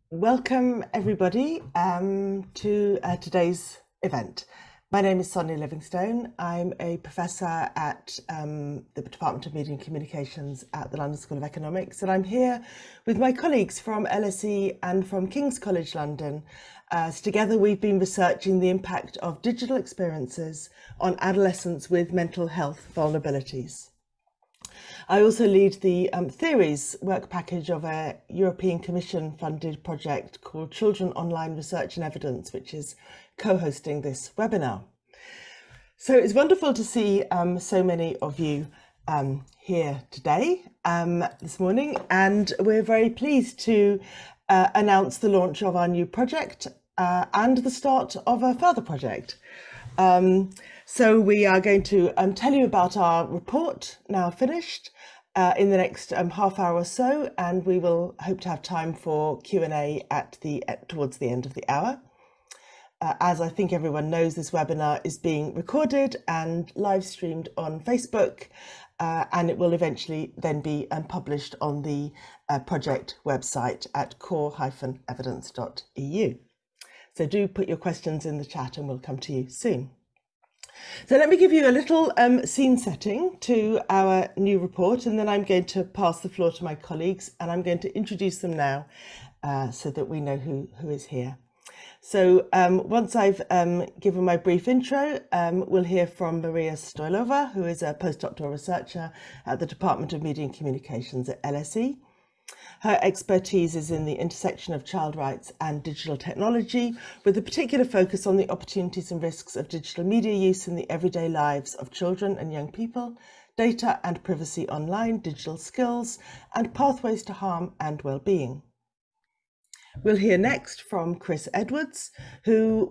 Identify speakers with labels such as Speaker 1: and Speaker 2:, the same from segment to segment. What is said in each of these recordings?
Speaker 1: Welcome everybody to today's event. My name is Sonia Livingstone. I'm a professor at the Department of Media and Communications at the London School of Economics, and I'm here with my colleagues from LSE and from King's College London. Together we've been researching the impact of digital experiences on adolescents with mental health vulnerabilities. I also lead the theories work package of a European Commission funded project called Children Online Research and Evidence, which is co-hosting this webinar. So it's wonderful to see so many of you here today, this morning, and we're very pleased to announce the launch of our new project and the start of a further project. So we are going to tell you about our report, now finished, in the next half hour or so, and we will hope to have time for Q&A towards the end of the hour. As I think everyone knows, this webinar is being recorded and live streamed on Facebook, and it will eventually then be published on the project website at core-evidence.eu. So do put your questions in the chat and we'll come to you soon. So let me give you a little scene setting to our new report, and then I'm going to pass the floor to my colleagues, and I'm going to introduce them now so that we know who is here. So once I've given my brief intro, we'll hear from Maria Stoilova, who is a postdoctoral researcher at the Department of Media and Communications at LSE. Her expertise is in the intersection of child rights and digital technology, with a particular focus on the opportunities and risks of digital media use in the everyday lives of children and young people, data and privacy online, digital skills, and pathways to harm and well-being. We'll hear next from Chris Edwards, who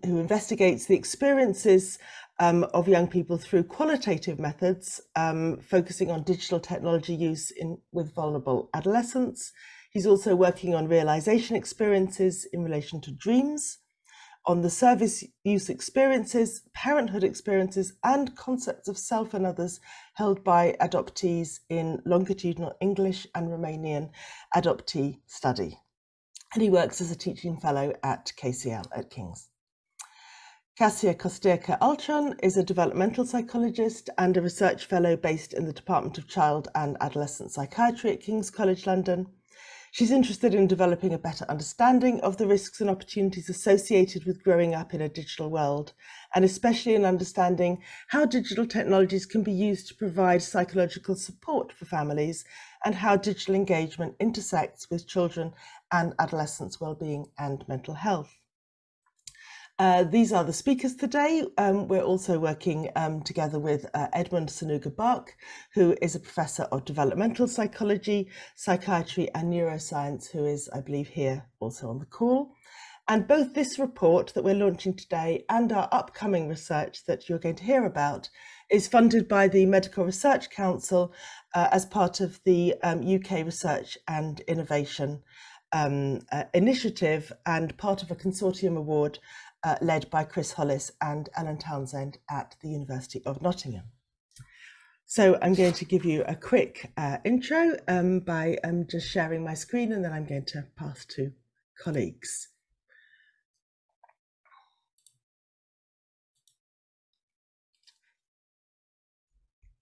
Speaker 1: investigates the experiences of young people through qualitative methods, focusing on digital technology use with vulnerable adolescents. He's also working on realization experiences in relation to dreams, on the service use experiences, parenthood experiences, and concepts of self and others held by adoptees in longitudinal English and Romanian adoptee study. And he works as a teaching fellow at KCL at King's. Kasia Kostirka-Altron is a developmental psychologist and a research fellow based in the Department of Child and Adolescent Psychiatry at King's College London. She's interested in developing a better understanding of the risks and opportunities associated with growing up in a digital world, and especially in understanding how digital technologies can be used to provide psychological support for families and how digital engagement intersects with children and adolescents' well-being and mental health. These are the speakers today. We're also working together with Edmund Sanuga-Bark, who is a professor of developmental psychology, psychiatry and neuroscience, who is, I believe, here also on the call. And both this report that we're launching today and our upcoming research that you're going to hear about is funded by the Medical Research Council as part of the UK Research and Innovation Initiative and part of a consortium award led by Chris Hollis and Alan Townsend at the University of Nottingham. So I'm going to give you a quick intro by just sharing my screen, and then I'm going to pass to colleagues.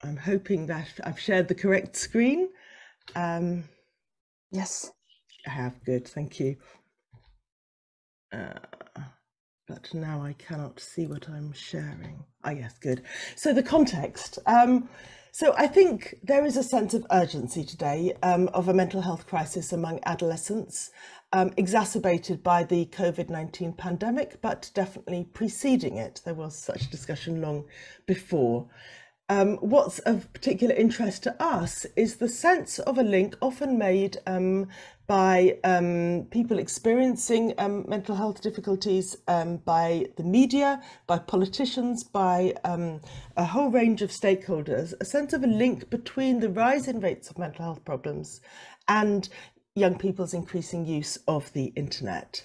Speaker 1: I'm hoping that I've shared the correct screen. Yes, I have. Good, thank you. But now I cannot see what I'm sharing. Oh yes, good. So the context. So I think there is a sense of urgency today of a mental health crisis among adolescents, exacerbated by the COVID-19 pandemic, but definitely preceding it. There was such discussion long before. What's of particular interest to us is the sense of a link often made by people experiencing mental health difficulties, by the media, by politicians, by a whole range of stakeholders, a sense of a link between the rise in rates of mental health problems and young people's increasing use of the internet.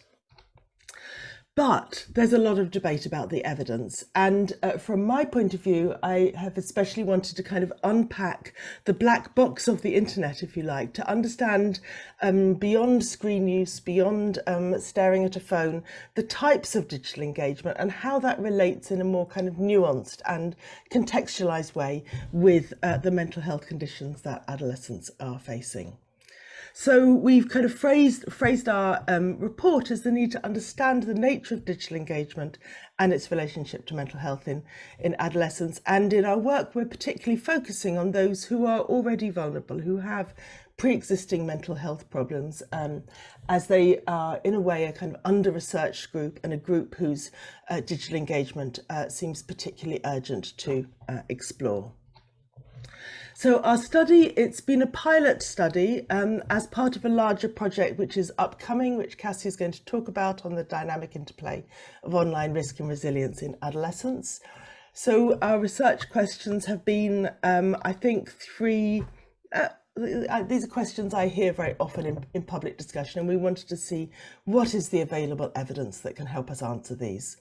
Speaker 1: But there's a lot of debate about the evidence. And from my point of view, I have especially wanted to kind of unpack the black box of the internet, if you like, to understand beyond screen use, beyond staring at a phone, the types of digital engagement and how that relates in a more kind of nuanced and contextualized way with the mental health conditions that adolescents are facing. So we've kind of phrased our report as the need to understand the nature of digital engagement and its relationship to mental health in adolescence. And in our work, we're particularly focusing on those who are already vulnerable, who have pre-existing mental health problems, as they are, in a way, a kind of under-researched group and a group whose digital engagement seems particularly urgent to explore. So our study, it's been a pilot study as part of a larger project which is upcoming, which Cassie is going to talk about, on the dynamic interplay of online risk and resilience in adolescence. So our research questions have been, I think, three. These are questions I hear very often in public discussion, and we wanted to see what is the available evidence that can help us answer these.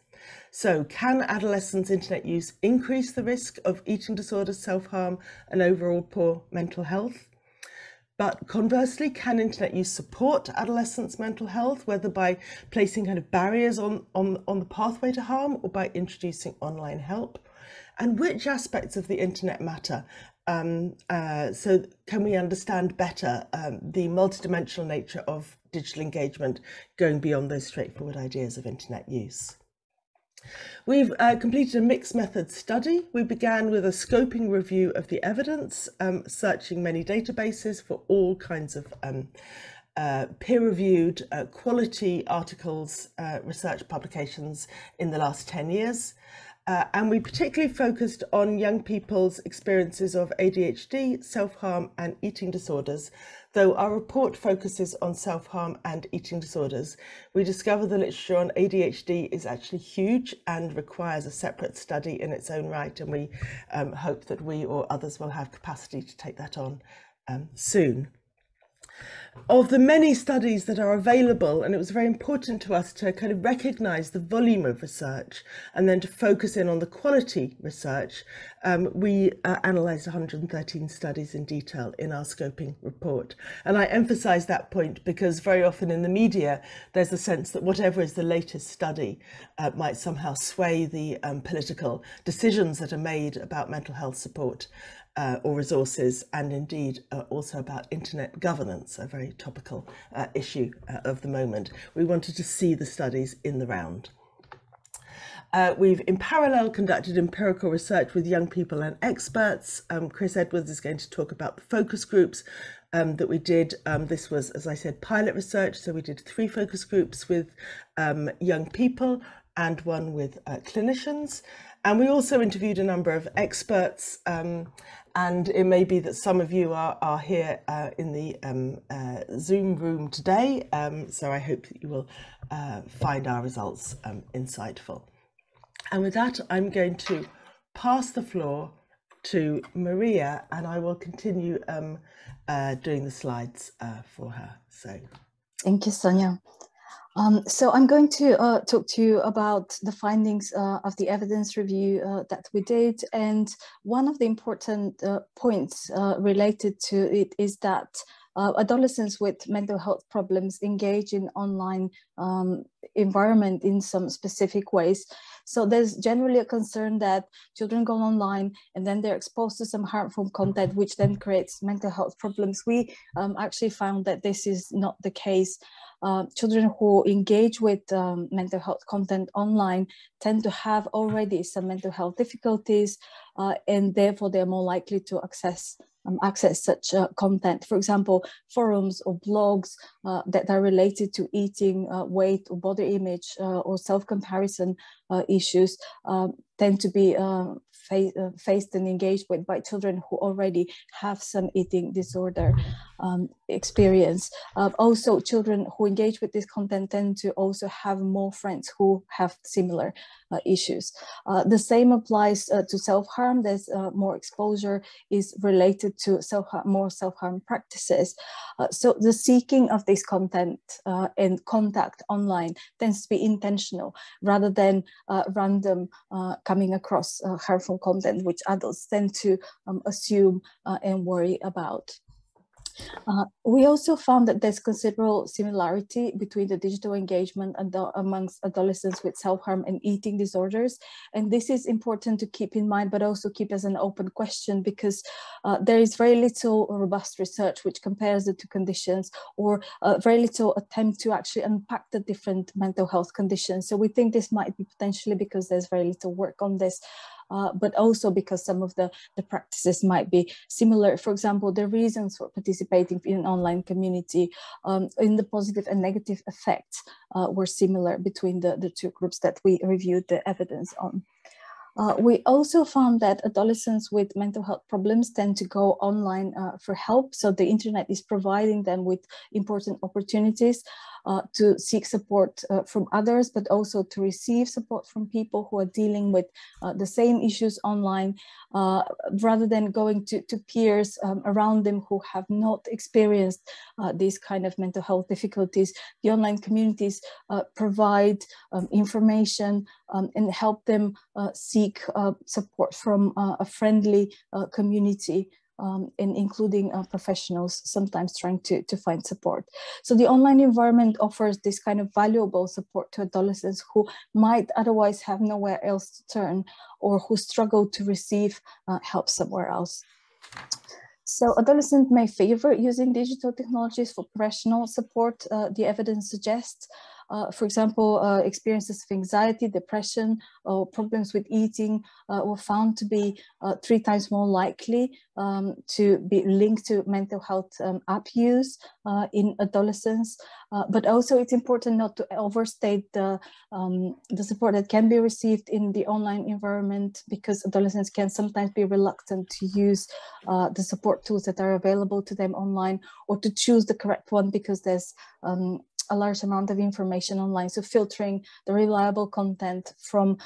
Speaker 1: So, can adolescents' internet use increase the risk of eating disorders, self-harm, and overall poor mental health? But conversely, can internet use support adolescents' mental health, whether by placing kind of barriers on the pathway to harm or by introducing online help? And which aspects of the internet matter? So can we understand better the multidimensional nature of digital engagement going beyond those straightforward ideas of internet use? We've completed a mixed method study. We began with a scoping review of the evidence, searching many databases for all kinds of peer-reviewed quality articles, research publications in the last 10 years. And we particularly focused on young people's experiences of ADHD, self-harm and eating disorders. Though our report focuses on self-harm and eating disorders, we discovered the literature on ADHD is actually huge and requires a separate study in its own right, and we hope that we or others will have capacity to take that on soon. Of the many studies that are available, and it was very important to us to kind of recognise the volume of research and then to focus in on the quality research, we analysed 113 studies in detail in our scoping report. And I emphasise that point because very often in the media there's a sense that whatever is the latest study might somehow sway the political decisions that are made about mental health support or resources, and indeed also about internet governance, a very topical issue of the moment. We wanted to see the studies in the round. We've in parallel conducted empirical research with young people and experts. Chris Edwards is going to talk about the focus groups that we did. This was, as I said, pilot research. So we did 3 focus groups with young people and 1 with clinicians. And we also interviewed a number of experts, and it may be that some of you are here in the Zoom room today, so I hope that you will find our results insightful. And with that, I'm going to pass the floor to Maria, and I will continue doing the slides for her. So,
Speaker 2: thank you, Sonia. So I'm going to talk to you about the findings of the evidence review that we did. And one of the important points related to it is that adolescents with mental health problems engage in online environment in some specific ways. So there's generally a concern that children go online and then they're exposed to some harmful content, which then creates mental health problems. We actually found that this is not the case. Children who engage with mental health content online tend to have already some mental health difficulties, and therefore they're more likely to access such content. For example, forums or blogs that are related to eating, weight or body image or self-comparison issues tend to be faced and engaged with by children who already have some eating disorder experience. Also, children who engage with this content tend to also have more friends who have similar issues. The same applies to self-harm. There's more exposure is related to more self-harm practices. So the seeking of this content and contact online tends to be intentional rather than random coming across harmful content, which adults tend to assume and worry about. We also found that there's considerable similarity between the digital engagement amongst adolescents with self-harm and eating disorders. And this is important to keep in mind, but also keep as an open question, because there is very little robust research which compares the two conditions, or very little attempt to actually unpack the different mental health conditions. So we think this might be potentially because there's very little work on this. But also because some of the practices might be similar. For example, the reasons for participating in an online community in the positive and negative effects were similar between the two groups that we reviewed the evidence on. We also found that adolescents with mental health problems tend to go online for help. So the internet is providing them with important opportunities to seek support from others, but also to receive support from people who are dealing with the same issues online, rather than going to peers around them who have not experienced these kind of mental health difficulties. The online communities provide information and help them seek support from a friendly community, and including professionals sometimes trying to find support. So the online environment offers this kind of valuable support to adolescents who might otherwise have nowhere else to turn, or who struggle to receive help somewhere else. So adolescents may favor using digital technologies for professional support, the evidence suggests. For example, experiences of anxiety, depression, or problems with eating were found to be 3 times more likely to be linked to mental health app use in adolescents. But also it's important not to overstate the support that can be received in the online environment, because adolescents can sometimes be reluctant to use the support tools that are available to them online, or to choose the correct one, because there's a large amount of information online. So filtering the reliable content from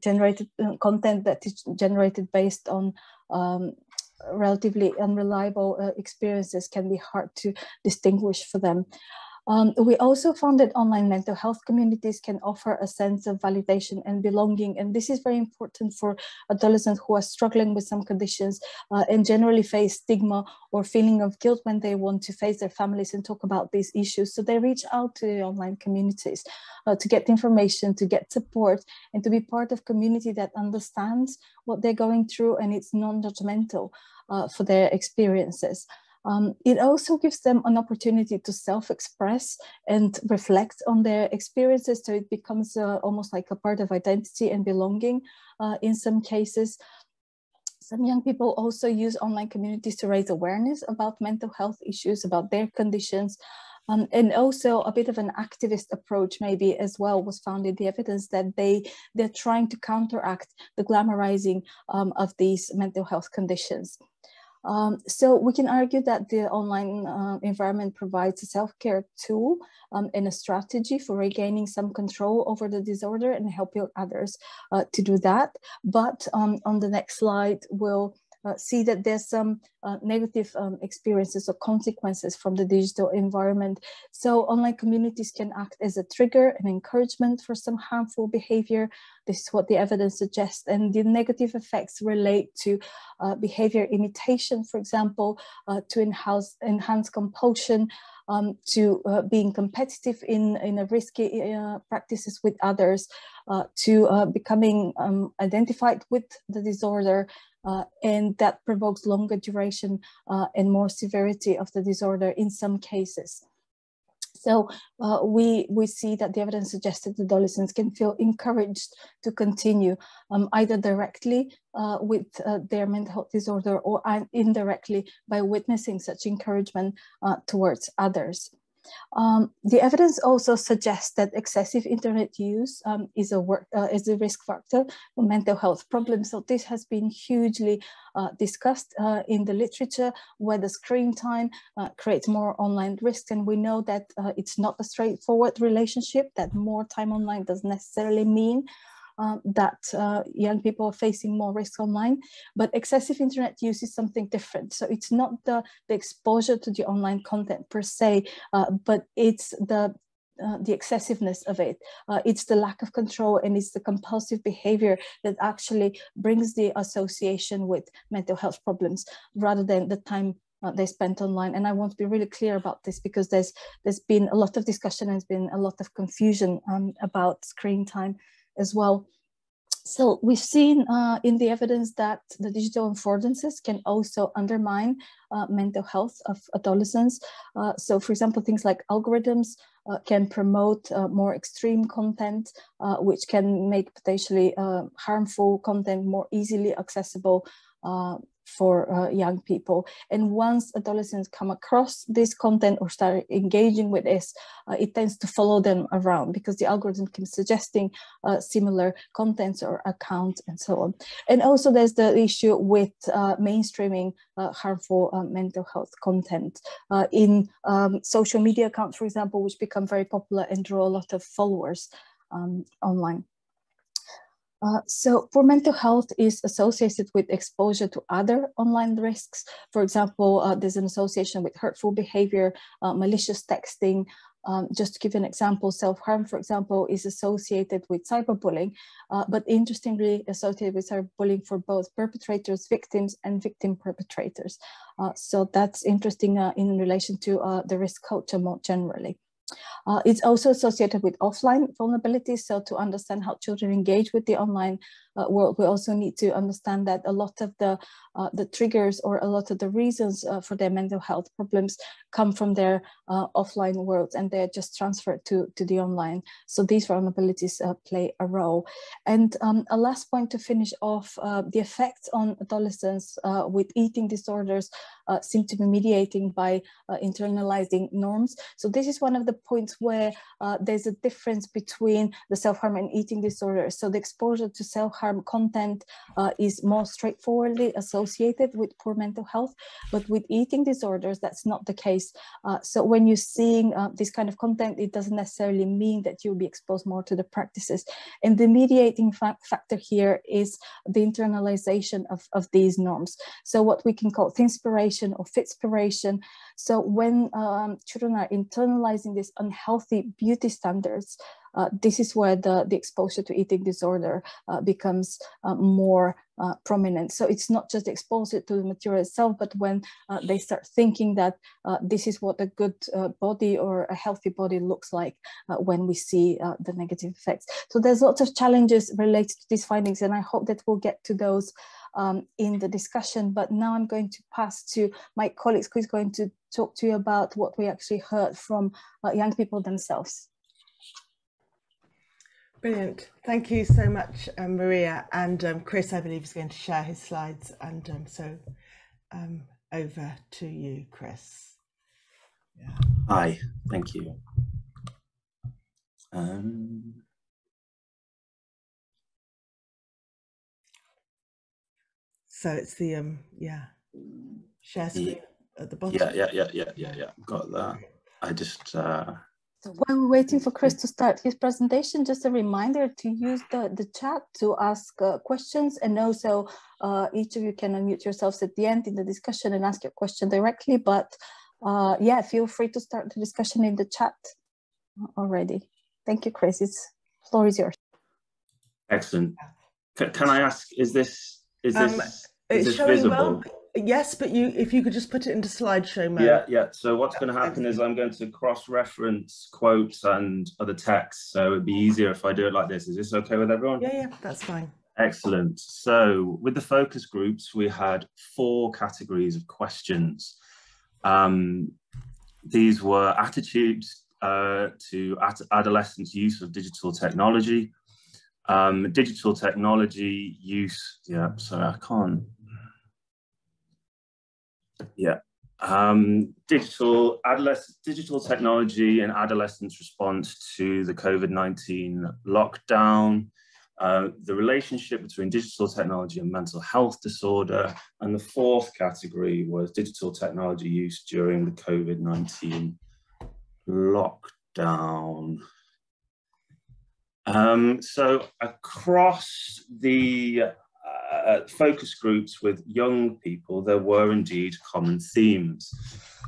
Speaker 2: generated content that is generated based on relatively unreliable experiences can be hard to distinguish for them. We also found that online mental health communities can offer a sense of validation and belonging, and this is very important for adolescents who are struggling with some conditions and generally face stigma or feeling of guilt when they want to face their families and talk about these issues. So they reach out to the online communities to get information, to get support, and to be part of community that understands what they're going through, and it's non-judgmental for their experiences. It also gives them an opportunity to self-express and reflect on their experiences, so it becomes almost like a part of identity and belonging in some cases. Some young people also use online communities to raise awareness about mental health issues, about their conditions, and also a bit of an activist approach maybe as well was found in the evidence, that they're trying to counteract the glamorizing of these mental health conditions. So we can argue that the online environment provides a self-care tool and a strategy for regaining some control over the disorder and helping others to do that. But on the next slide, we'll see that there's some negative experiences or consequences from the digital environment. So online communities can act as a trigger and encouragement for some harmful behavior. This is what the evidence suggests. And the negative effects relate to behavior imitation, for example, to enhance compulsion, to being competitive in a risky practices with others, to becoming identified with the disorder, and that provokes longer duration and more severity of the disorder in some cases. So we see that the evidence suggests that adolescents can feel encouraged to continue either directly with their mental health disorder, or indirectly by witnessing such encouragement towards others. The evidence also suggests that excessive internet use is a risk factor for mental health problems. So this has been hugely discussed in the literature, whether screen time creates more online risks. And we know that it's not a straightforward relationship, that more time online doesn't necessarily mean that young people are facing more risks online, but excessive internet use is something different. So it's not the exposure to the online content per se, but it's the excessiveness of it. It's the lack of control, and it's the compulsive behavior that actually brings the association with mental health problems rather than the time they spent online. And I want to be really clear about this, because there's been a lot of discussion and there's been a lot of confusion about screen time as well. So we've seen in the evidence that the digital affordances can also undermine mental health of adolescents. So for example, things like algorithms can promote more extreme content, which can make potentially harmful content more easily accessible for young people. And once adolescents come across this content or start engaging with this, it tends to follow them around, because the algorithm keeps suggesting similar contents or accounts and so on. And also there's the issue with mainstreaming harmful mental health content in social media accounts, for example, which become very popular and draw a lot of followers online. So poor mental health is associated with exposure to other online risks. For example, there's an association with hurtful behavior, malicious texting. Just to give an example, self-harm, for example, is associated with cyberbullying, but interestingly associated with cyberbullying for both perpetrators, victims, and victim perpetrators. So that's interesting in relation to the risk culture more generally. It's also associated with offline vulnerabilities. So to understand how children engage with the online world, we also need to understand that a lot of the triggers or a lot of the reasons for their mental health problems come from their offline worlds, and they're just transferred to the online. So these vulnerabilities play a role. And a last point to finish off, the effects on adolescents with eating disorders seem to be mediating by internalizing norms. So this is one of the points where there's a difference between the self-harm and eating disorders. So the exposure to self-harm content is more straightforwardly associated with poor mental health, but with eating disorders, that's not the case. So when you're seeing this kind of content, it doesn't necessarily mean that you'll be exposed more to the practices. And the mediating factor here is the internalization of these norms. So what we can call thinspiration or fitspiration. So when children are internalizing these unhealthy beauty standards, this is where the exposure to eating disorder becomes more prominent. So it's not just exposure to the material itself, but when they start thinking that this is what a good body or a healthy body looks like when we see the negative effects. So there's lots of challenges related to these findings, and I hope that we'll get to those in the discussion. But now I'm going to pass to my colleagues who's going to talk to you about what we actually heard from young people themselves.
Speaker 1: Brilliant. Thank you so much, Maria. And Chris, I believe, is going to share his slides. And so over to you, Chris.
Speaker 3: Yeah. Hi, thank you.
Speaker 1: So it's the, share screen at the bottom.
Speaker 3: Yeah. Got that. I just...
Speaker 2: So while we're waiting for Chris to start his presentation, just a reminder to use the chat to ask questions, and also each of you can unmute yourselves at the end in the discussion and ask your question directly. But yeah, feel free to start the discussion in the chat already. Thank you, Chris. The floor is yours.
Speaker 3: Excellent. Can I ask, is this visible?
Speaker 1: Well, yes, but if you could just put it into slideshow mode.
Speaker 3: Yeah. So what's going to happen is I'm going to cross-reference quotes and other texts, so it'd be easier if I do it like this. Is this okay with everyone?
Speaker 1: Yeah, that's fine.
Speaker 3: Excellent. So with the focus groups, we had 4 categories of questions. These were attitudes to adolescents' use of digital technology, digital technology use. Yeah, sorry, I can't. Yeah. digital technology and adolescents' response to the COVID-19 lockdown, the relationship between digital technology and mental health disorder, and the fourth category was digital technology use during the COVID-19 lockdown. So across the focus groups with young people, there were indeed common themes.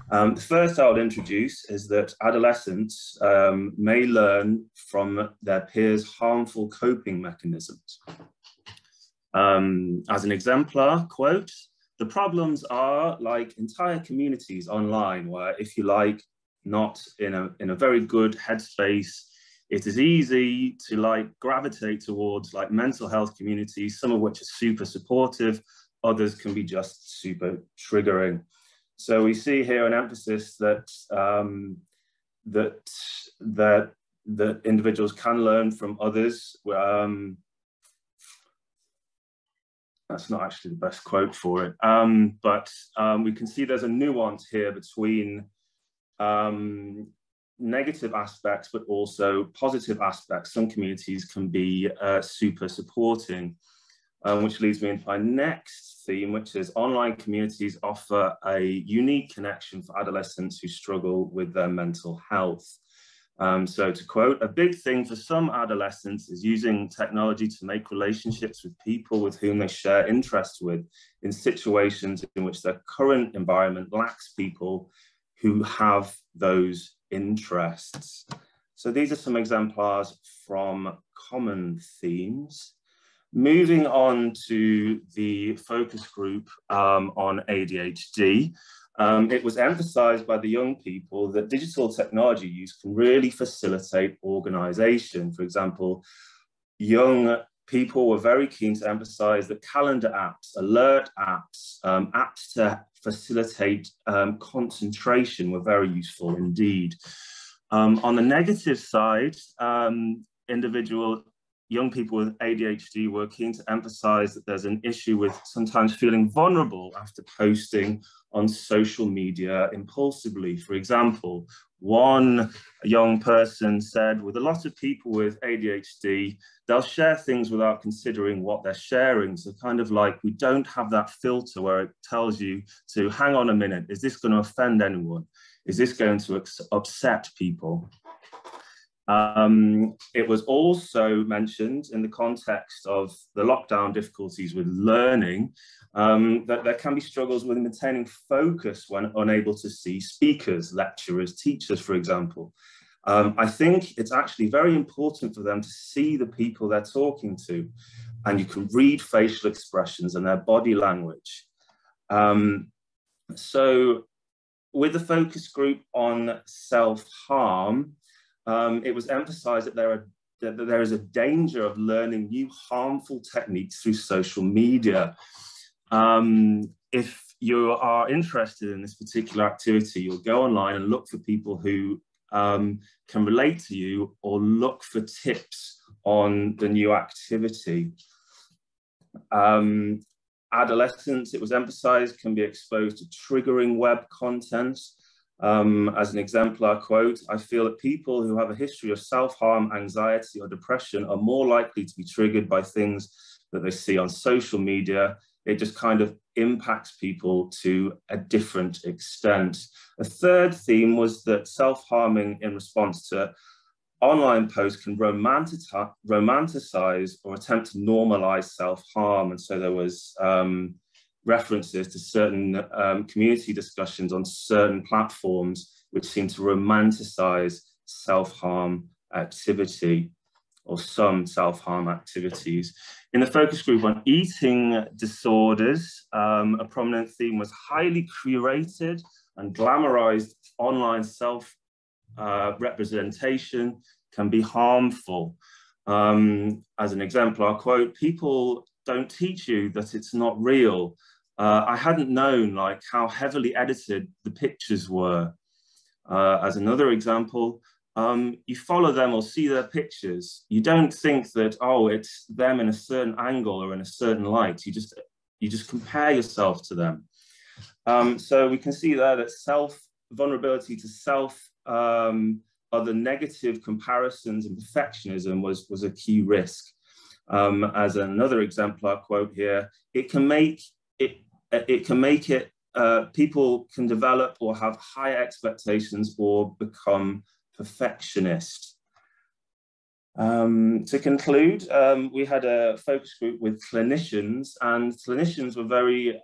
Speaker 3: The first I'll introduce is that adolescents may learn from their peers' harmful coping mechanisms. As an exemplar, quote, "The problems are like entire communities online where, if you like, not in a very good headspace, it is easy to like gravitate towards like mental health communities, some of which are super supportive, others can be just super triggering." So we see here an emphasis that that individuals can learn from others. That's not actually the best quote for it, but we can see there's a nuance here between negative aspects, but also positive aspects. Some communities can be super supporting, which leads me into my next theme, which is online communities offer a unique connection for adolescents who struggle with their mental health. So to quote, "A big thing for some adolescents is using technology to make relationships with people with whom they share interests with in situations in which their current environment lacks people who have those interests." So these are some exemplars from common themes. Moving on to the focus group on ADHD, it was emphasized by the young people that digital technology use can really facilitate organization. For example, young people were very keen to emphasize that calendar apps, alert apps, apps to facilitate concentration were very useful indeed. On the negative side, young people with ADHD were keen to emphasize that there's an issue with sometimes feeling vulnerable after posting on social media impulsively. For example, one young person said, "With a lot of people with ADHD, they'll share things without considering what they're sharing." So kind of like we don't have that filter where it tells you to hang on a minute, is this going to offend anyone? Is this going to upset people? It was also mentioned in the context of the lockdown difficulties with learning that there can be struggles with maintaining focus when unable to see speakers, lecturers, teachers, for example. I think it's actually very important for them to see the people they're talking to, and you can read facial expressions and their body language. So with the focus group on self-harm, it was emphasized that there is a danger of learning new harmful techniques through social media. If you are interested in this particular activity, you'll go online and look for people who can relate to you, or look for tips on the new activity. Adolescents, it was emphasized, can be exposed to triggering web content. As an exemplar quote, "I feel that people who have a history of self-harm, anxiety, or depression are more likely to be triggered by things that they see on social media. It just kind of impacts people to a different extent." A third theme was that self-harming in response to online posts can romanticize or attempt to normalize self-harm. And so there was references to certain community discussions on certain platforms which seem to romanticize self-harm activity, or some self-harm activities. In the focus group on eating disorders, a prominent theme was highly curated and glamorized online self-representation can be harmful. As an exemplar quote, "People don't teach you that it's not real. I hadn't known like how heavily edited the pictures were." As another example, you follow them or see their pictures. You don't think that, oh, it's them in a certain angle or in a certain light. You just compare yourself to them. So we can see there that vulnerability to self, other negative comparisons and perfectionism was a key risk. As another exemplar quote here, it can make it people can develop or have higher expectations or become perfectionist. To conclude, we had a focus group with clinicians, and clinicians were very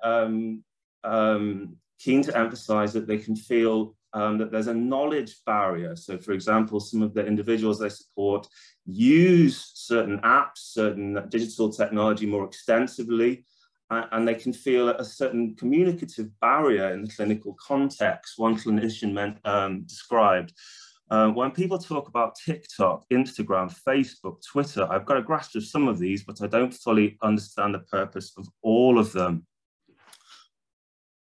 Speaker 3: keen to emphasize that they can feel that there's a knowledge barrier. So for example, some of the individuals they support use certain apps, certain digital technology more extensively, and they can feel a certain communicative barrier in the clinical context. One clinician described, when people talk about TikTok, Instagram, Facebook, Twitter, I've got a grasp of some of these, but I don't fully understand the purpose of all of them.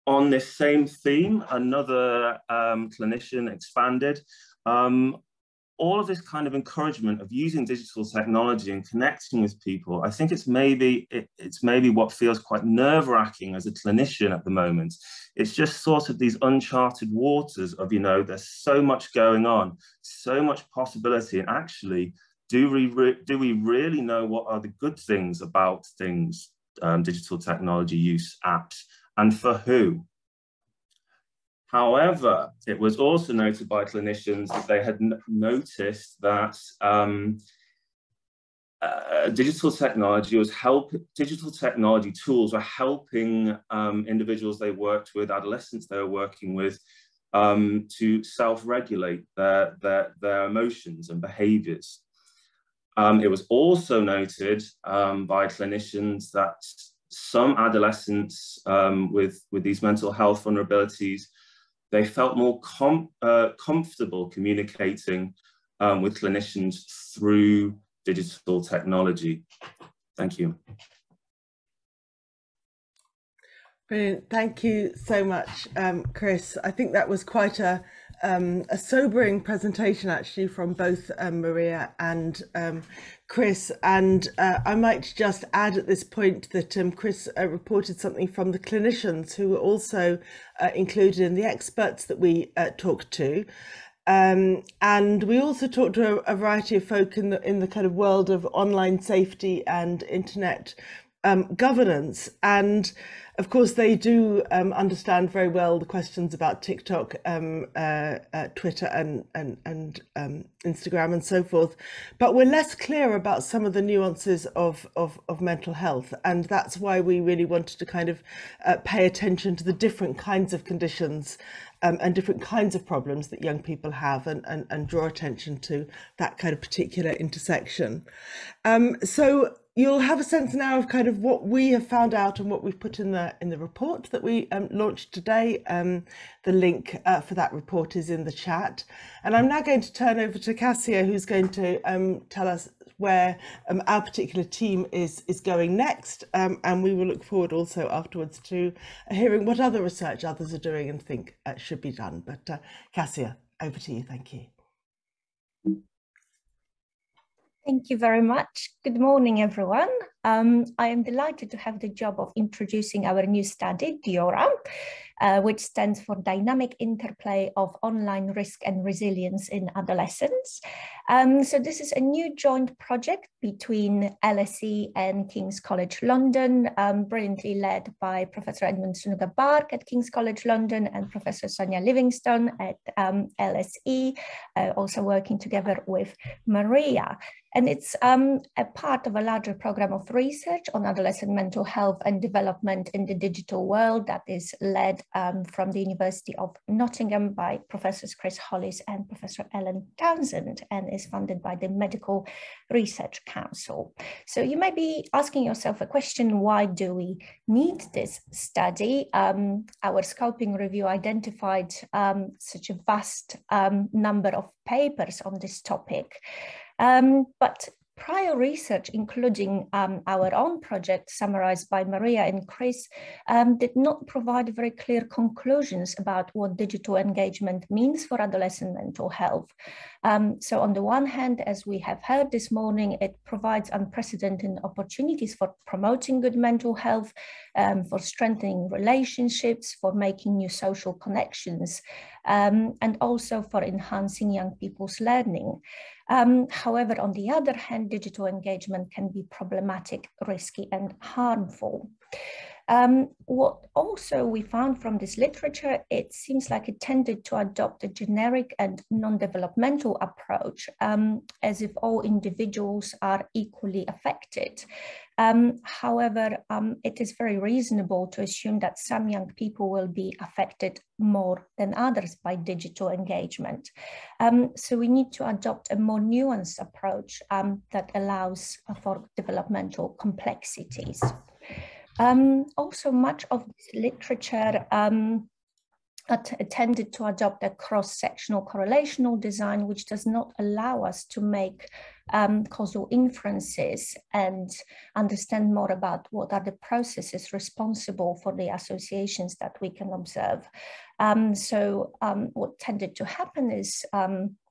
Speaker 3: On this same theme, another clinician expanded. All of this kind of encouragement of using digital technology and connecting with people, I think it's maybe what feels quite nerve-wracking as a clinician at the moment. It's just sort of these uncharted waters of, you know, there's so much going on, so much possibility, and actually, do we really know what are the good things about things, digital technology use, apps, and for who? However, it was also noted by clinicians that they had noticed that digital technology tools were helping individuals they worked with, adolescents they were working with, to self-regulate their emotions and behaviors. It was also noted by clinicians that some adolescents with these mental health vulnerabilities, they felt more comfortable communicating with clinicians through digital technology. Thank you.
Speaker 1: Brilliant. Thank you so much, Chris. I think that was quite a sobering presentation, actually, from both Maria and Chris. And I might just add at this point that Chris reported something from the clinicians who were also included in the experts that we talked to. And we also talked to a variety of folk in the kind of world of online safety and internet governance. And of course, they do understand very well the questions about TikTok, Twitter and Instagram and so forth. But we're less clear about some of the nuances of mental health. And that's why we really wanted to kind of pay attention to the different kinds of conditions and different kinds of problems that young people have, and draw attention to that kind of particular intersection. So you'll have a sense now of kind of what we have found out and what we've put in the report that we launched today. The link for that report is in the chat. And I'm now going to turn over to Cassia, who's going to tell us where our particular team is going next. And we will look forward also afterwards to hearing what other research others are doing and think should be done. But Cassia, over to you. Thank you.
Speaker 4: Thank you very much. Good morning, everyone. I am delighted to have the job of introducing our new study, DIORA, which stands for Dynamic Interplay of Online Risk and Resilience in Adolescents. So this is a new joint project between LSE and King's College London, brilliantly led by Professor Edmund Sunuga-Bark at King's College London and Professor Sonia Livingstone at LSE, also working together with Maria. And it's a part of a larger program of research on adolescent mental health and development in the digital world that is led from the University of Nottingham by Professors Chris Hollis and Professor Ellen Townsend, and is funded by the Medical Research Council. So you may be asking yourself a question: why do we need this study? Our scoping review identified such a vast number of papers on this topic. But prior research, including our own project summarized by Maria and Chris, did not provide very clear conclusions about what digital engagement means for adolescent mental health. So on the one hand, as we have heard this morning, it provides unprecedented opportunities for promoting good mental health, for strengthening relationships, for making new social connections, and also for enhancing young people's learning. However, on the other hand, digital engagement can be problematic, risky, and harmful. What also we found from this literature, it seems like it tended to adopt a generic and non-developmental approach, as if all individuals are equally affected. However, it is very reasonable to assume that some young people will be affected more than others by digital engagement. So we need to adopt a more nuanced approach that allows for developmental complexities. Also, much of this literature tended to adopt a cross-sectional correlational design, which does not allow us to make causal inferences and understand more about what are the processes responsible for the associations that we can observe. What tended to happen is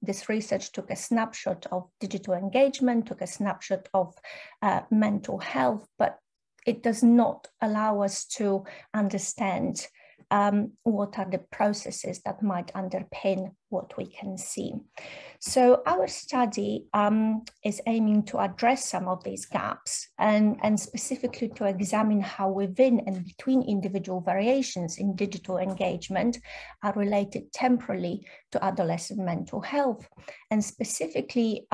Speaker 4: this research took a snapshot of digital engagement, took a snapshot of mental health, but it does not allow us to understand what are the processes that might underpin what we can see. So our study is aiming to address some of these gaps and specifically to examine how within and between individual variations in digital engagement are related temporally to adolescent mental health. And specifically,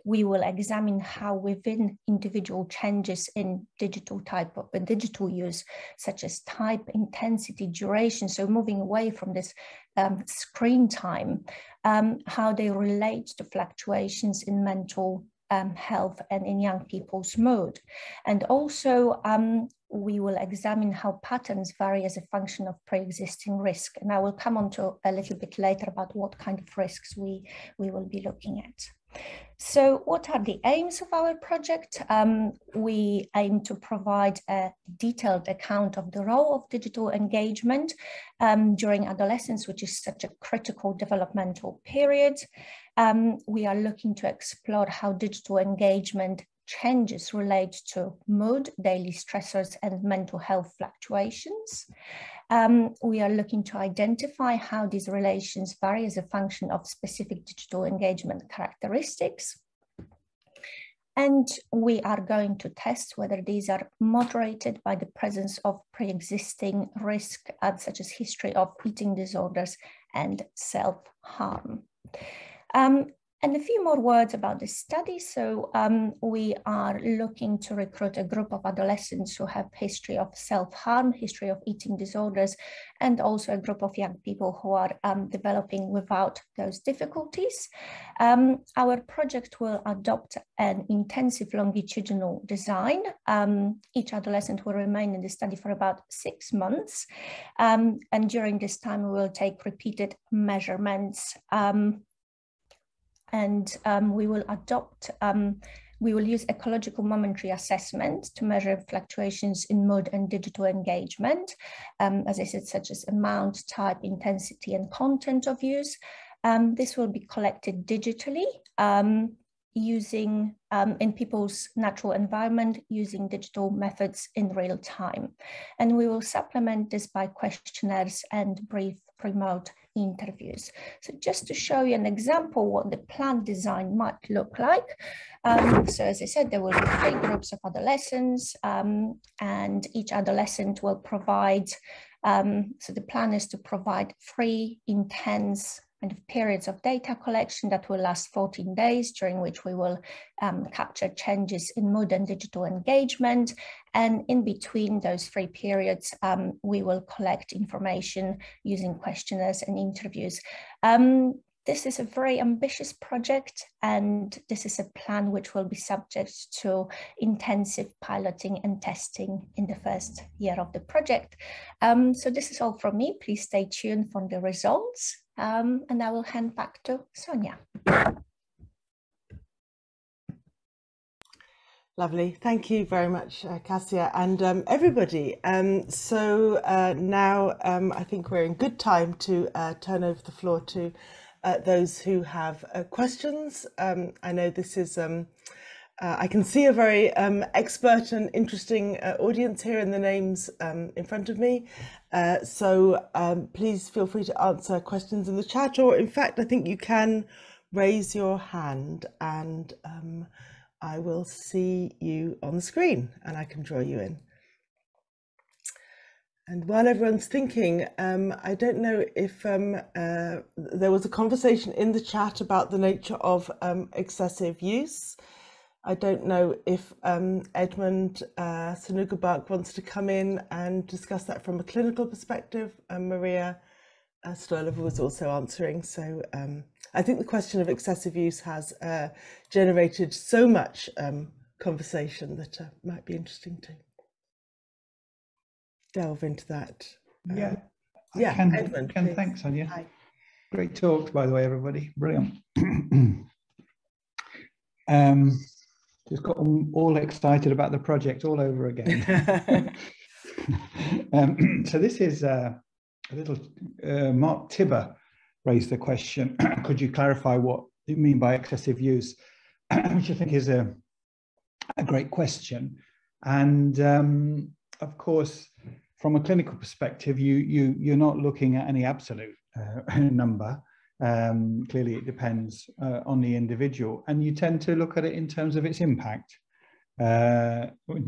Speaker 4: we will examine how within individual changes in digital use, such as type, intensity, duration, so moving away from this screen time, how they relate to fluctuations in mental health and in young people's mood. And also we will examine how patterns vary as a function of pre-existing risk. And I will come on to a little bit later about what kind of risks we will be looking at. So what are the aims of our project? We aim to provide a detailed account of the role of digital engagement during adolescence, which is such a critical developmental period. We are looking to explore how digital engagement changes relate to mood, daily stressors, and mental health fluctuations. We are looking to identify how these relations vary as a function of specific digital engagement characteristics. And we are going to test whether these are moderated by the presence of pre-existing risk, such as history of eating disorders and self-harm. And a few more words about this study. So we are looking to recruit a group of adolescents who have history of self-harm, history of eating disorders, and also a group of young people who are developing without those difficulties. Our project will adopt an intensive longitudinal design. Each adolescent will remain in the study for about 6 months. And during this time, we will take repeated measurements we will use ecological momentary assessment to measure fluctuations in mood and digital engagement, as I said, such as amount, type, intensity, and content of use. This will be collected digitally using in people's natural environment using digital methods in real time. And we will supplement this by questionnaires and brief remote interviews. So just to show you an example what the planned design might look like. So as I said, there will be 3 groups of adolescents and each adolescent will provide, so the plan is to provide 3 intense kind of periods of data collection that will last 14 days, during which we will capture changes in mood and digital engagement. And in between those 3 periods, we will collect information using questionnaires and interviews. This is a very ambitious project, and this is a plan which will be subject to intensive piloting and testing in the first year of the project. So this is all from me. Please stay tuned for the results. And I will hand back to Sonia.
Speaker 1: Lovely. Thank you very much, Cassia, and everybody. So now I think we're in good time to turn over the floor to those who have questions. I know this is, I can see a very expert and interesting audience here in the names in front of me. So please feel free to answer questions in the chat, or in fact, I think you can raise your hand and I will see you on the screen and I can draw you in. And while everyone's thinking, I don't know if there was a conversation in the chat about the nature of excessive use. I don't know if Edmund Sanuga-Bark wants to come in and discuss that from a clinical perspective. Maria Stoilova was also answering. So I think the question of excessive use has generated so much conversation that might be interesting to delve into that.
Speaker 5: Yeah,
Speaker 1: Edmund, please.
Speaker 5: Thanks, Sonia.
Speaker 1: Hi.
Speaker 5: Great talks, by the way, everybody. Brilliant. Just got all excited about the project all over again. So this is a little, Mark Tibber raised the question, could you clarify what you mean by excessive use? Which I think is a great question. And of course, from a clinical perspective, you're not looking at any absolute number. Clearly, it depends on the individual, and you tend to look at it in terms of its impact,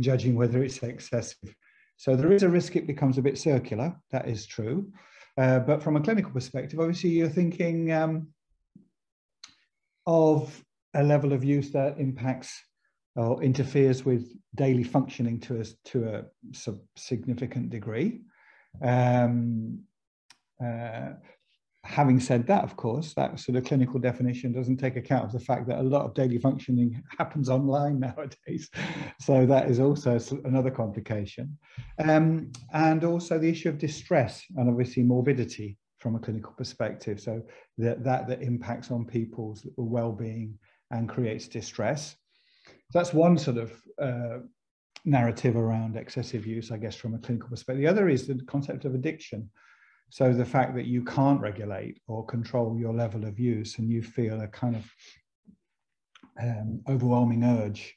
Speaker 5: judging whether it's excessive. So there is a risk it becomes a bit circular, that is true. But from a clinical perspective, obviously, you're thinking of a level of use that impacts or interferes with daily functioning to a significant degree. Having said that, of course, that sort of clinical definition doesn't take account of the fact that a lot of daily functioning happens online nowadays. So that is also another complication. And also the issue of distress and obviously morbidity from a clinical perspective. So that impacts on people's well-being and creates distress. So that's one sort of narrative around excessive use, I guess, from a clinical perspective. The other is the concept of addiction. So the fact that you can't regulate or control your level of use and you feel a kind of overwhelming urge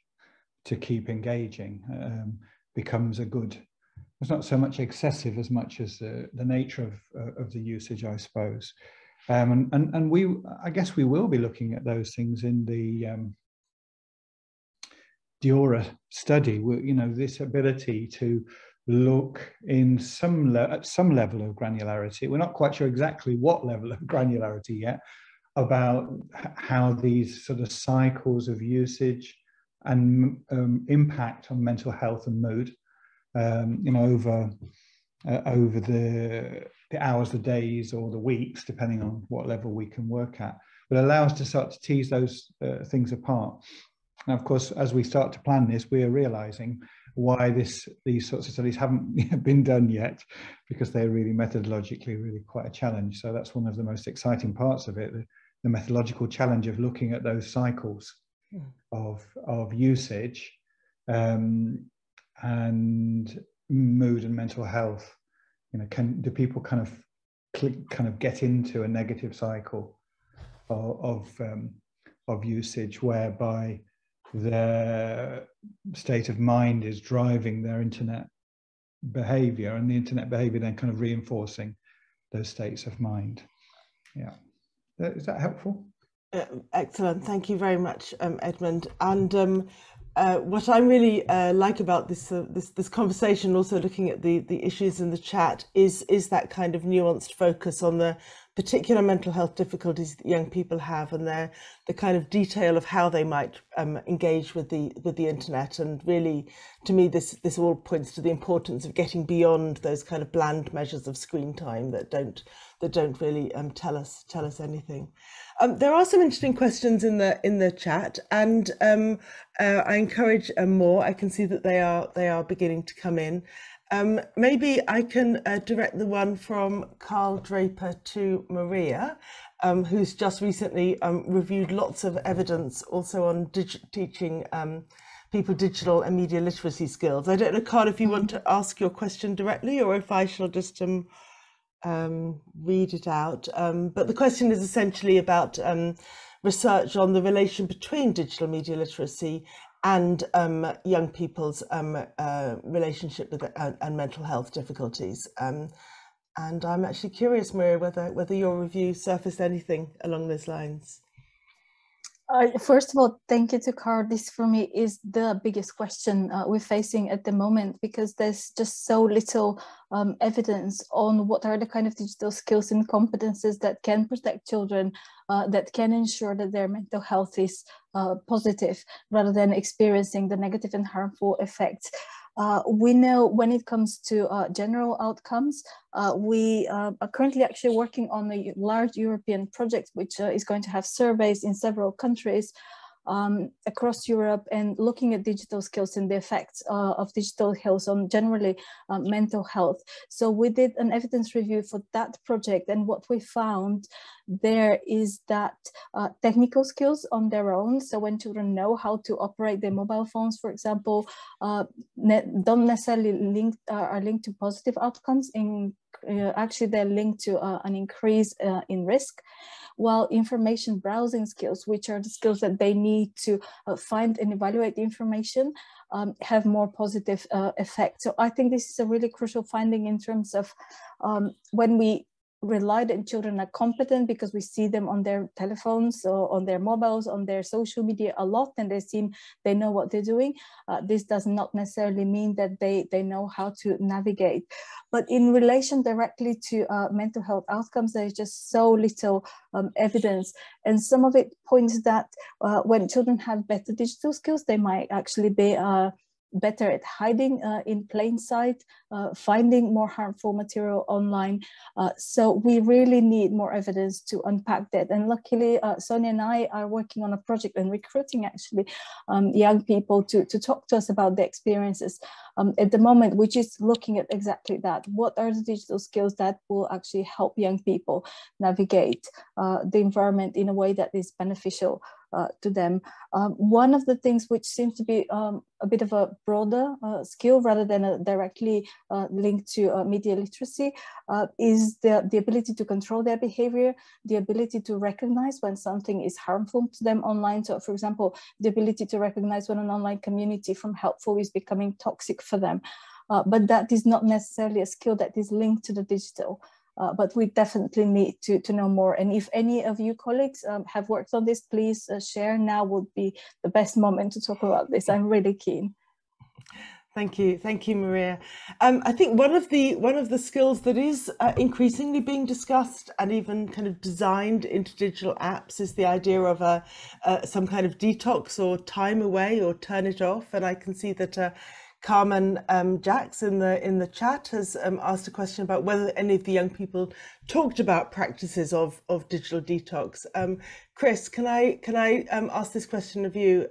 Speaker 5: to keep engaging becomes a good, it's not so much excessive as much as the nature of the usage, I suppose. And I guess we will be looking at those things in the DORA study. You know, this ability to look in at some level of granularity. We're not quite sure exactly what level of granularity yet about how these sort of cycles of usage and impact on mental health and mood, you know, over the hours, the days, or the weeks, depending on what level we can work at, will allow us to start to tease those things apart. Now, of course, as we start to plan this, we are realizing why these sorts of studies haven't been done yet, because they're really methodologically really quite a challenge. So that's one of the most exciting parts of it, the methodological challenge of looking at those cycles of usage and mood and mental health. You know, do people kind of get into a negative cycle of usage whereby their state of mind is driving their internet behavior, and the internet behavior then kind of reinforcing those states of mind. Yeah, is that helpful?
Speaker 1: Excellent, thank you very much, Edmund. And what I really like about this conversation, also looking at the issues in the chat, is that kind of nuanced focus on the particular mental health difficulties that young people have, and the kind of detail of how they might engage with the internet. And really, to me, this all points to the importance of getting beyond those kind of bland measures of screen time that don't really tell us anything. There are some interesting questions in the chat, and I encourage more. I can see that they are beginning to come in. Maybe I can direct the one from Carl Draper to Maria, who's just recently reviewed lots of evidence also on teaching people digital and media literacy skills. I don't know, Carl, if you want to ask your question directly, or if I shall just read it out. But the question is essentially about research on the relation between digital media literacy and young people's relationship with and mental health difficulties. And I'm actually curious, Maria, whether your review surfaced anything along those lines.
Speaker 2: First of all, thank you to Carl. This for me is the biggest question we're facing at the moment, because there's just so little evidence on what are the kind of digital skills and competences that can protect children, that can ensure that their mental health is positive, rather than experiencing the negative and harmful effects. We know when it comes to general outcomes, we are currently actually working on a large European project, which is going to have surveys in several countries across Europe, and looking at digital skills and the effects of digital skills on generally mental health. So we did an evidence review for that project, and what we found there is that technical skills on their own, so when children know how to operate their mobile phones, for example, don't necessarily are linked to positive outcomes. Actually, they're linked to an increase in risk, while information browsing skills, which are the skills that they need to find and evaluate the information, have more positive effects. So I think this is a really crucial finding in terms of when we rely that children are competent because we see them on their telephones or on their mobiles, on their social media a lot, and they know what they're doing. This does not necessarily mean that they know how to navigate. But in relation directly to mental health outcomes, there is just so little evidence. And some of it points that when children have better digital skills, they might actually be better at hiding in plain sight, finding more harmful material online. So we really need more evidence to unpack that. And luckily, Sonia and I are working on a project and recruiting actually young people to talk to us about their experiences at the moment, which is looking at exactly that. What are the digital skills that will actually help young people navigate the environment in a way that is beneficial to them? One of the things which seems to be a bit of a broader skill rather than directly linked to media literacy is the ability to control their behavior, the ability to recognize when something is harmful to them online. So for example, the ability to recognize when an online community from helpful is becoming toxic for them. But that is not necessarily a skill that is linked to the digital. But we definitely need to know more. And if any of you colleagues have worked on this, please share. Now would be the best moment to talk about this. I'm really keen.
Speaker 1: Thank you, Maria. I think one of the skills that is increasingly being discussed and even kind of designed into digital apps is the idea of some kind of detox or time away or turn it off. And I can see that Carmen Jacks in the chat has asked a question about whether any of the young people talked about practices of digital detox. Chris, can I ask this question of you?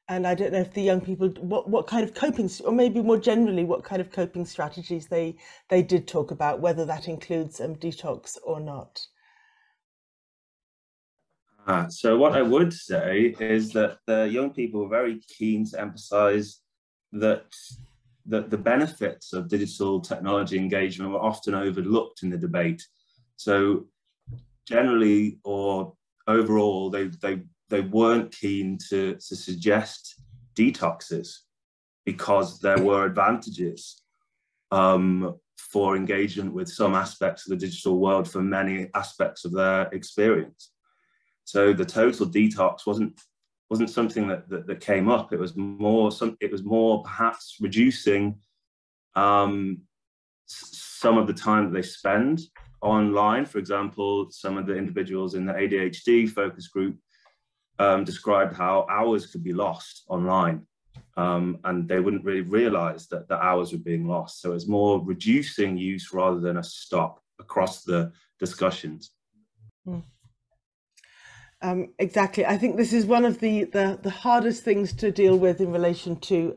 Speaker 1: And I don't know if the young people, what kind of coping, or maybe more generally, what kind of coping strategies they did talk about, whether that includes detox or not.
Speaker 3: So what I would say is that the young people were very keen to emphasize that the benefits of digital technology engagement were often overlooked in the debate. So generally or overall, they weren't keen to suggest detoxes because there were advantages for engagement with some aspects of the digital world for many aspects of their experience. So the total detox wasn't something that came up. It was more perhaps reducing some of the time that they spend online. For example, some of the individuals in the ADHD focus group described how hours could be lost online, and they wouldn't really realize that the hours were being lost. So it's more reducing use rather than a stop across the discussions.
Speaker 1: Exactly. I think this is one of the hardest things to deal with in relation to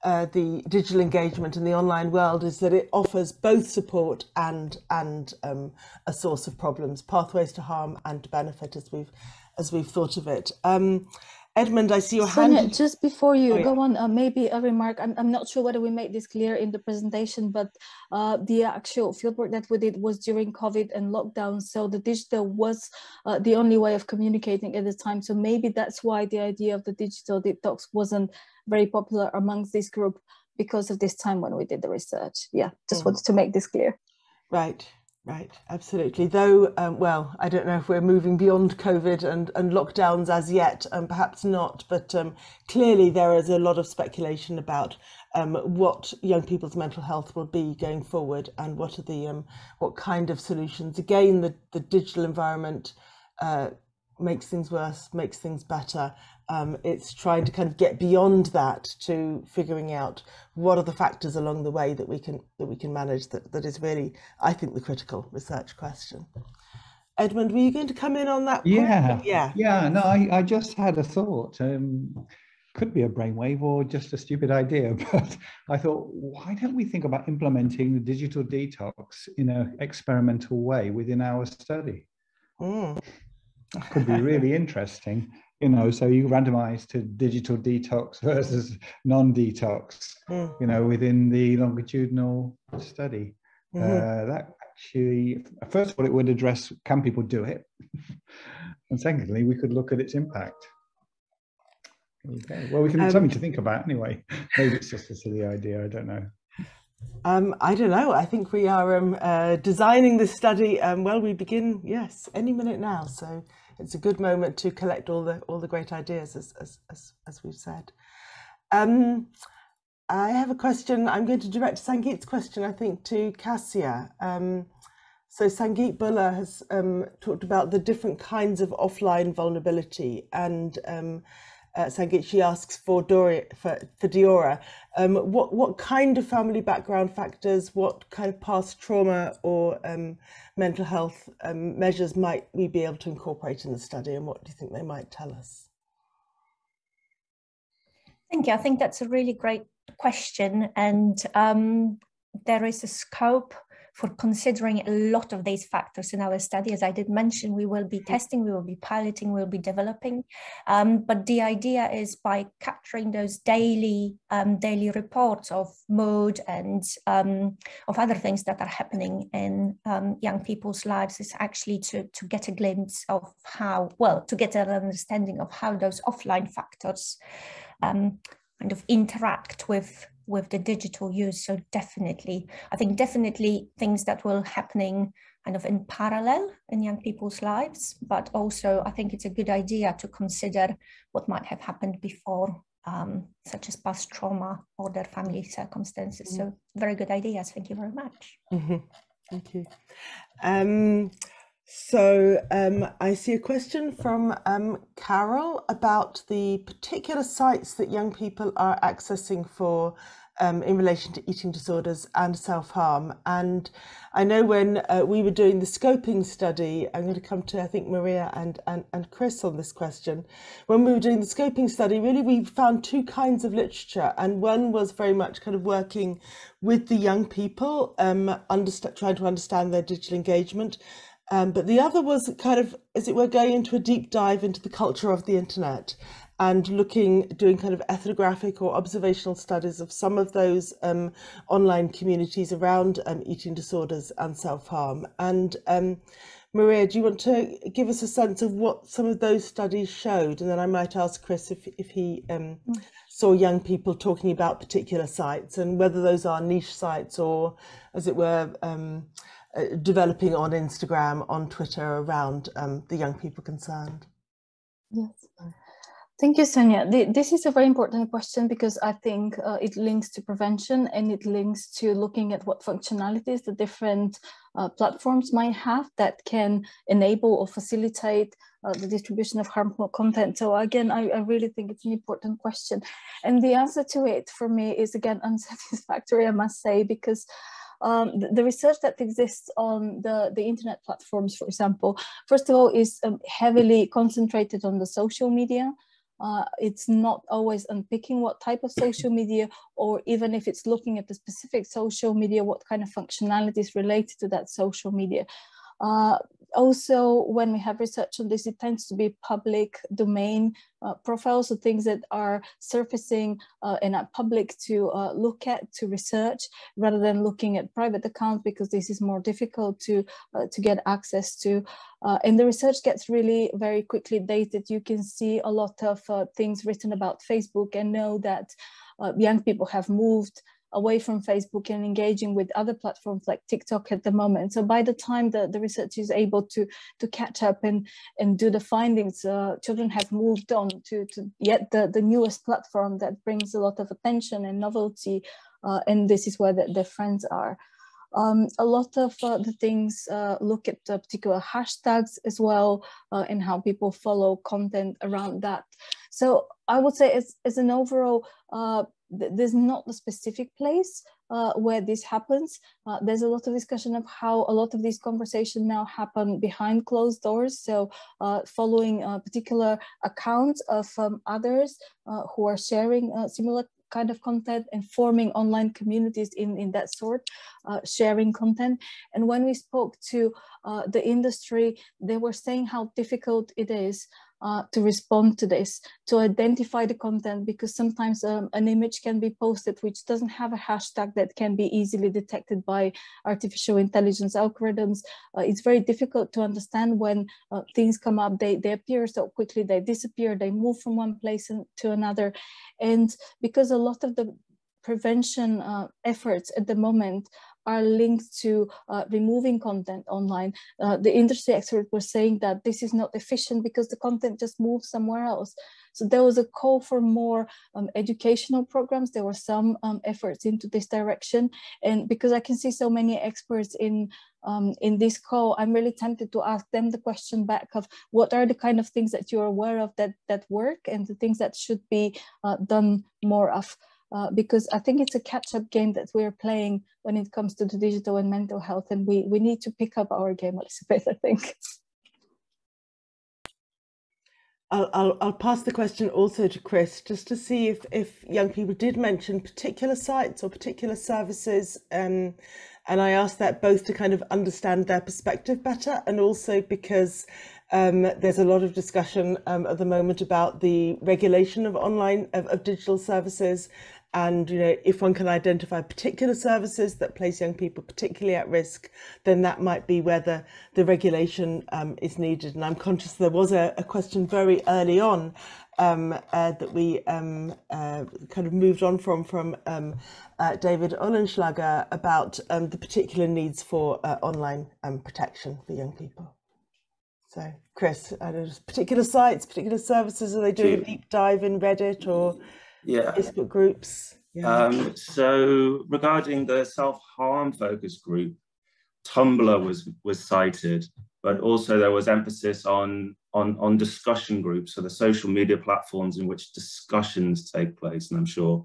Speaker 1: the digital engagement in the online world, is that it offers both support and a source of problems, pathways to harm and to benefit, as we've thought of it. Edmund, I see your
Speaker 2: Sonia,
Speaker 1: hand.
Speaker 2: just before you go on, maybe a remark. I'm not sure whether we made this clear in the presentation, but the actual fieldwork that we did was during COVID and lockdown. So the digital was the only way of communicating at the time. So maybe that's why the idea of the digital detox wasn't very popular amongst this group, because of this time when we did the research. Yeah, just wanted to make this clear.
Speaker 1: Right. Right, absolutely. Though, well, I don't know if we're moving beyond COVID and lockdowns as yet, perhaps not, but clearly there is a lot of speculation about what young people's mental health will be going forward, and what are the what kind of solutions. Again, the digital environment makes things worse, makes things better. It's trying to kind of get beyond that to figuring out what are the factors along the way that we can manage. That is really, I think, the critical research question. Edmund, were you going to come in on that point?
Speaker 5: Yeah. No, I just had a thought. Could be a brainwave or just a stupid idea, but I thought, why don't we think about implementing the digital detox in an experimental way within our study? That could be really interesting. You know, so you randomize to digital detox versus non-detox, you know, within the longitudinal study. That actually, first of all, it would address, can people do it? And secondly, we could look at its impact. Okay. Well, we can something to think about anyway. Maybe it's just a silly idea, I don't know.
Speaker 1: I don't know. I think we are designing this study. Well, we begin, yes, any minute now. So it's a good moment to collect all the great ideas, as we've said. I have a question. I'm going to direct Sangeet's question, I think, to Cassia. So Sangeet Buller has talked about the different kinds of offline vulnerability, and Sangeet, she asks for Diora, what kind of family background factors, what kind of past trauma or mental health measures might we be able to incorporate in the study, and what do you think they might tell us?
Speaker 4: Thank you. I think that's a really great question, and there is a scope for considering a lot of these factors in our study. As I did mention, we will be testing, we will be piloting, we'll be developing. But the idea is, by capturing those daily reports of mood and of other things that are happening in young people's lives, is actually to get a glimpse of how, well, to get an understanding of how those offline factors kind of interact with the digital use. So definitely, I think definitely things that will happening kind of in parallel in young people's lives, but also I think it's a good idea to consider what might have happened before, such as past trauma or their family circumstances. So very good ideas. Thank you very much.
Speaker 1: Thank you. So I see a question from Carol about the particular sites that young people are accessing for in relation to eating disorders and self-harm. And I know when we were doing the scoping study, I'm going to come to, I think, Maria and Chris on this question. When we were doing the scoping study, really we found two kinds of literature, and one was very much kind of working with the young people, trying to understand their digital engagement. But the other was kind of, as it were, going into a deep dive into the culture of the internet and doing kind of ethnographic or observational studies of some of those online communities around eating disorders and self-harm. And Maria, do you want to give us a sense of what some of those studies showed? And then I might ask Chris if he saw young people talking about particular sites, and whether those are niche sites or, as it were, developing on Instagram, on Twitter, around the young people concerned.
Speaker 2: Yes. Thank you, Sonia. This is a very important question, because I think it links to prevention, and it links to looking at what functionalities the different platforms might have that can enable or facilitate the distribution of harmful content. So again, I really think it's an important question. And the answer to it for me is, again, unsatisfactory, I must say, because the research that exists on the internet platforms, for example, first of all, is heavily concentrated on the social media. It's not always unpicking what type of social media, or even if it's looking at the specific social media, what kind of functionalities related to that social media. Also, when we have research on this, it tends to be public domain profiles, so things that are surfacing and are public to look at, to research, rather than looking at private accounts, because this is more difficult to get access to. And the research gets really very quickly dated. You can see a lot of things written about Facebook and know that young people have moved away from Facebook and engaging with other platforms like TikTok at the moment. So by the time the research is able to catch up and do the findings, children have moved on to yet the newest platform that brings a lot of attention and novelty, and this is where their friends are. A lot of the things look at particular hashtags as well, and how people follow content around that. So I would say as an overall, there's not a specific place where this happens. There's a lot of discussion of how a lot of these conversations now happen behind closed doors. So following particular accounts of others who are sharing similar kind of content and forming online communities in that sort, sharing content. And when we spoke to the industry, they were saying how difficult it is to respond to this, to identify the content, because sometimes an image can be posted which doesn't have a hashtag that can be easily detected by artificial intelligence algorithms. It's very difficult to understand when things come up. They appear so quickly, they disappear, they move from one place to another. And because a lot of the prevention efforts at the moment are linked to removing content online. The industry expert was saying that this is not efficient because the content just moves somewhere else. So there was a call for more educational programs. There were some efforts into this direction. And because I can see so many experts in this call, I'm really tempted to ask them the question back of what are the kind of things that you're aware of that work and the things that should be done more of. Because I think it's a catch-up game that we're playing when it comes to the digital and mental health, and we need to pick up our game, Elizabeth, I think.
Speaker 1: I'll pass the question also to Chris, just to see if young people did mention particular sites or particular services, and I asked that both to kind of understand their perspective better, and also because there's a lot of discussion at the moment about the regulation of online of digital services, and if one can identify particular services that place young people particularly at risk, then that might be where the regulation is needed. And I'm conscious there was a question very early on that we kind of moved on from David Ohlenschlager about the particular needs for online protection for young people. So, Chris, are there particular sites, particular services? Are they doing a deep dive in Reddit or Facebook groups? Yeah.
Speaker 3: So, regarding the self-harm focus group, Tumblr was cited, but also there was emphasis on discussion groups, so the social media platforms in which discussions take place, and I'm sure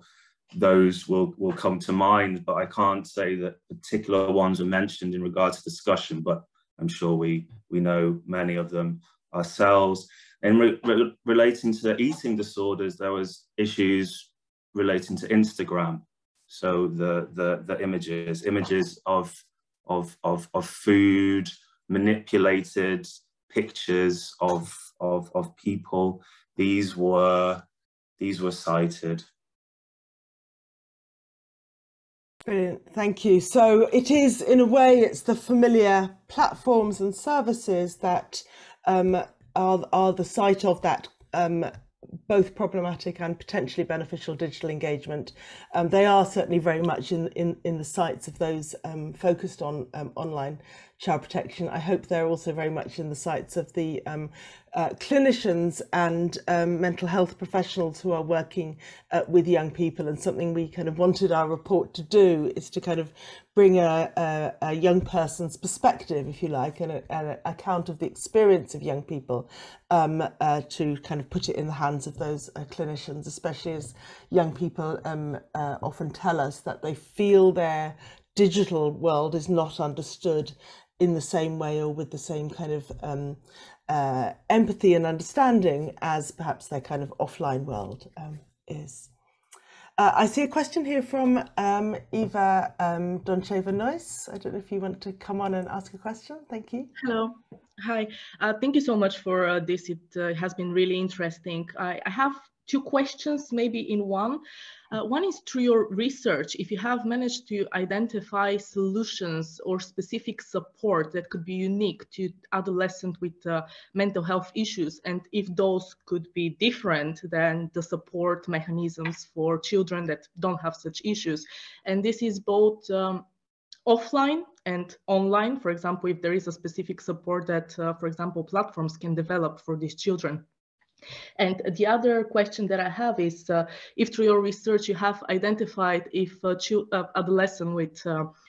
Speaker 3: those will come to mind, but I can't say that particular ones are mentioned in regard to discussion, but I'm sure we know many of them ourselves. And relating to eating disorders, there was issues relating to Instagram. So the images of food, manipulated pictures of people. These were cited.
Speaker 1: Brilliant, thank you. So it is, in a way, it's the familiar platforms and services that are the site of that both problematic and potentially beneficial digital engagement. They are certainly very much in the sights of those focused on online child protection. I hope they're also very much in the sights of the clinicians and mental health professionals who are working with young people. And something we kind of wanted our report to do is to kind of bring a young person's perspective, if you like, and an account of the experience of young people to kind of put it in the hands of those clinicians, especially as young people often tell us that they feel their digital world is not understood in the same way or with the same kind of empathy and understanding as perhaps their kind of offline world is. I see a question here from Eva Doncheva-Noyce. I don't know if you want to come on and ask a question. Thank you.
Speaker 6: Hello. Hi. Thank you so much for this. It has been really interesting. I have two questions, maybe in one. One is through your research, if you have managed to identify solutions or specific support that could be unique to adolescents with mental health issues, and if those could be different than the support mechanisms for children that don't have such issues. And this is both offline and online. For example, if there is a specific support that, for example, platforms can develop for these children. And the other question that I have is, if through your research you have identified if adolescents with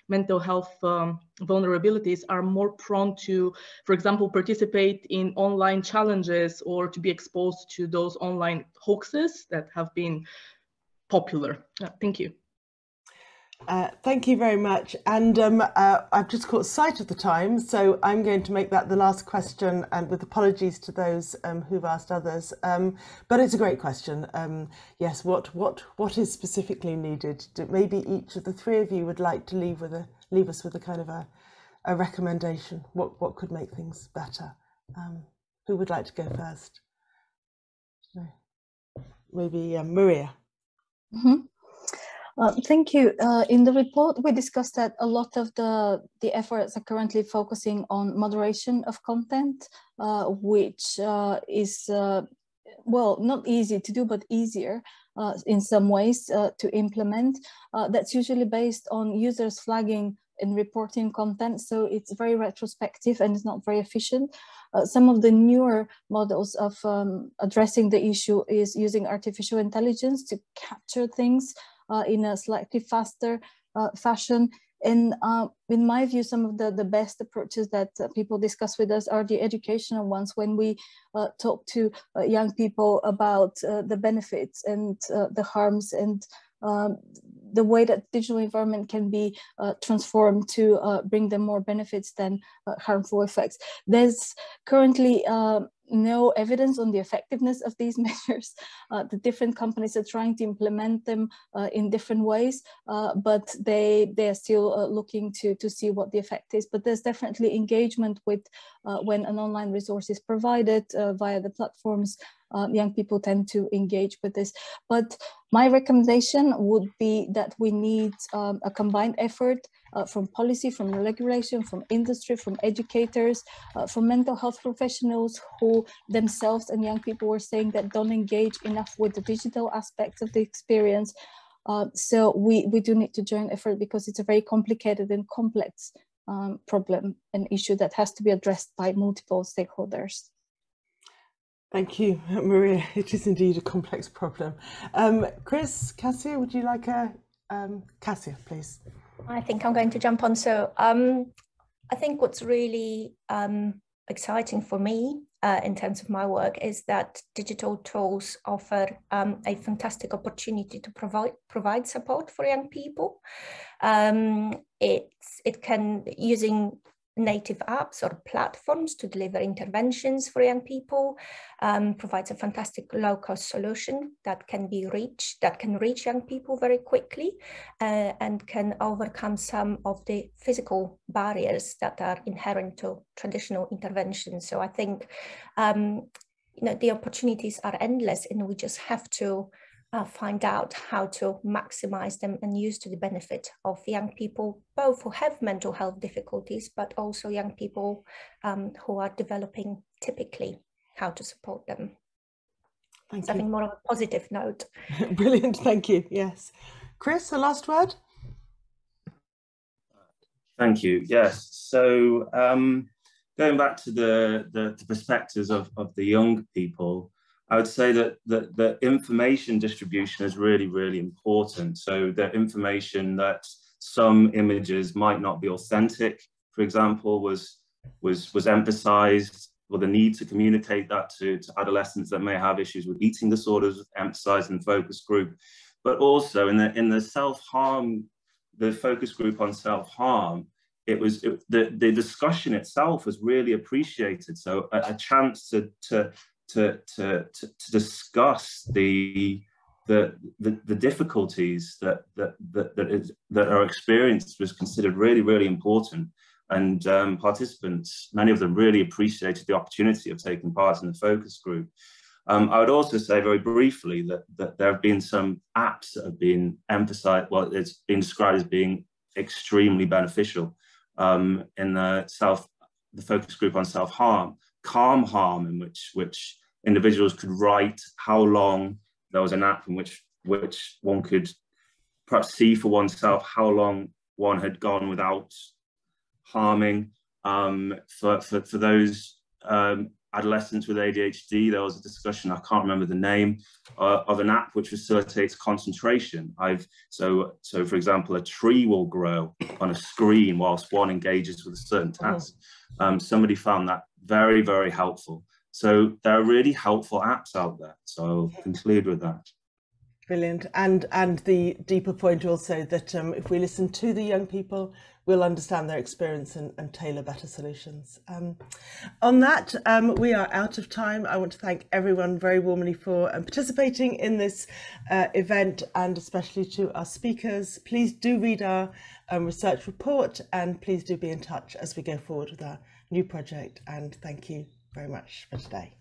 Speaker 6: mental health vulnerabilities are more prone to, for example, participate in online challenges or to be exposed to those online hoaxes that have been popular. Thank you.
Speaker 1: Thank you very much. And I've just caught sight of the time, so I'm going to make that the last question, and with apologies to those who've asked others. But it's a great question. Yes, what is specifically needed? Maybe each of the three of you would like to leave us with a kind of a recommendation. What could make things better? Who would like to go first? Maybe Maria.
Speaker 2: Mm-hmm. Thank you. In the report, we discussed that a lot of the efforts are currently focusing on moderation of content, which is, well, not easy to do, but easier in some ways to implement. That's usually based on users flagging and reporting content, so it's very retrospective and it's not very efficient. Some of the newer models of addressing the issue is using artificial intelligence to capture things in a slightly faster fashion. And in my view, some of the best approaches that people discuss with us are the educational ones, when we talk to young people about the benefits and the harms and the way that digital environment can be transformed to bring them more benefits than harmful effects. There's currently no evidence on the effectiveness of these measures. The different companies are trying to implement them in different ways, but they are still looking to see what the effect is. But there's definitely engagement with when an online resource is provided via the platforms. Young people tend to engage with this. But my recommendation would be that we need a combined effort from policy, from regulation, from industry, from educators, from mental health professionals who themselves and young people were saying that don't engage enough with the digital aspects of the experience. So we do need to join effort, because it's a very complicated and complex problem, an issue that has to be addressed by multiple stakeholders.
Speaker 1: Thank you, Maria. It is indeed a complex problem. Chris, Cassia, would you like Cassia, please?
Speaker 4: I think I'm going to jump on. So I think what's really exciting for me in terms of my work is that digital tools offer a fantastic opportunity to provide support for young people. It can, using native apps or platforms to deliver interventions for young people, provides a fantastic low-cost solution that can reach young people very quickly and can overcome some of the physical barriers that are inherent to traditional interventions. So I think the opportunities are endless, and we just have to find out how to maximize them and use to the benefit of young people, both who have mental health difficulties, but also young people who are developing typically, how to support them.
Speaker 1: Thank
Speaker 4: so
Speaker 1: you.
Speaker 4: I think more of a positive note.
Speaker 1: Brilliant, thank you. Yes. Chris, a last word?
Speaker 3: Thank you. Yes. So going back to the perspectives of the young people, I would say that the information distribution is really, really important. So the information that some images might not be authentic, for example, was emphasized, or the need to communicate that to adolescents that may have issues with eating disorders, emphasized in the focus group, but also in the self-harm, the focus group on self-harm, the discussion itself was really appreciated. So a chance to discuss the the difficulties that are experienced was considered really, really important. And participants, many of them really appreciated the opportunity of taking part in the focus group. I would also say very briefly that there have been some apps that have been emphasized, well, it's been described as being extremely beneficial in the focus group on self-harm, calm harm, in which individuals could write how long. There was an app in which one could perhaps see for oneself how long one had gone without harming. For those adolescents with ADHD, there was a discussion, I can't remember the name, of an app which facilitates concentration. So for example, a tree will grow on a screen whilst one engages with a certain task. Somebody found that very, very helpful. So there are really helpful apps out there. So I'll conclude with that.
Speaker 1: Brilliant. And the deeper point also that if we listen to the young people, we'll understand their experience and tailor better solutions. On that, we are out of time. I want to thank everyone very warmly for participating in this event, and especially to our speakers. Please do read our research report, and please do be in touch as we go forward with our new project. And thank you very much for today.